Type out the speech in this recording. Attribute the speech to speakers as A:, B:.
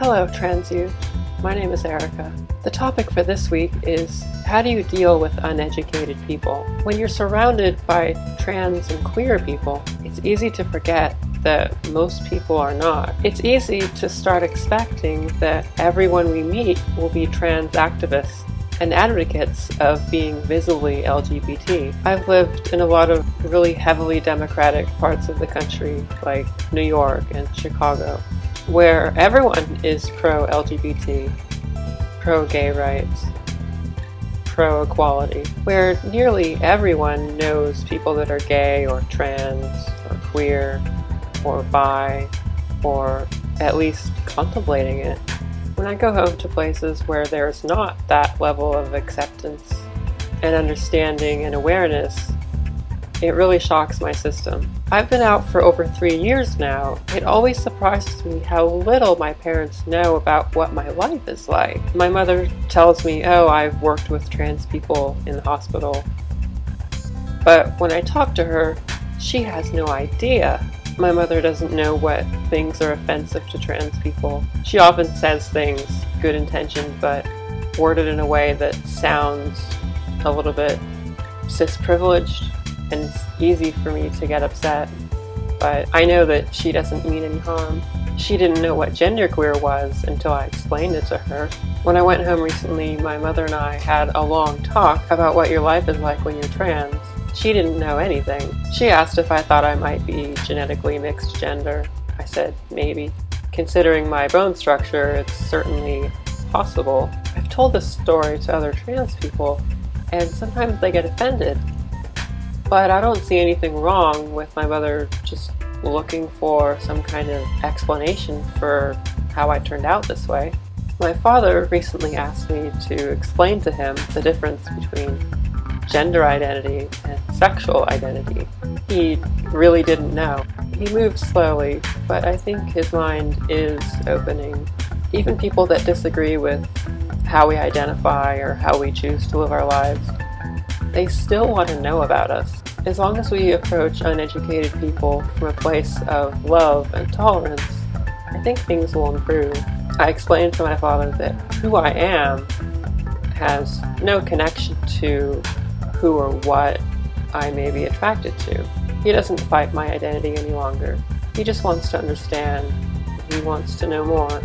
A: Hello, trans youth. My name is Erica. The topic for this week is how do you deal with uneducated people? When you're surrounded by trans and queer people, it's easy to forget that most people are not. It's easy to start expecting that everyone we meet will be trans activists and advocates of being visibly LGBT. I've lived in a lot of really heavily democratic parts of the country, like New York and Chicago, where everyone is pro-LGBT, pro-gay rights, pro-equality, where nearly everyone knows people that are gay or trans or queer or bi, or at least contemplating it. When I go home to places where there's not that level of acceptance and understanding and awareness, it really shocks my system. I've been out for over 3 years now. It always surprises me how little my parents know about what my life is like. My mother tells me, oh, I've worked with trans people in the hospital. But when I talk to her, she has no idea. My mother doesn't know what things are offensive to trans people. She often says things, good intentioned, but worded in a way that sounds a little bit cis-privileged, and it's easy for me to get upset. But I know that she doesn't mean any harm. She didn't know what genderqueer was until I explained it to her. When I went home recently, my mother and I had a long talk about what your life is like when you're trans. She didn't know anything. She asked if I thought I might be genetically mixed gender. I said maybe. Considering my bone structure, it's certainly possible. I've told this story to other trans people, and sometimes they get offended. But I don't see anything wrong with my mother just looking for some kind of explanation for how I turned out this way. My father recently asked me to explain to him the difference between gender identity and sexual identity. He really didn't know. He moved slowly, but I think his mind is opening. Even people that disagree with how we identify or how we choose to live our lives, they still want to know about us. As long as we approach uneducated people from a place of love and tolerance, I think things will improve. I explained to my father that who I am has no connection to who or what I may be attracted to. He doesn't fight my identity any longer. He just wants to understand. He wants to know more.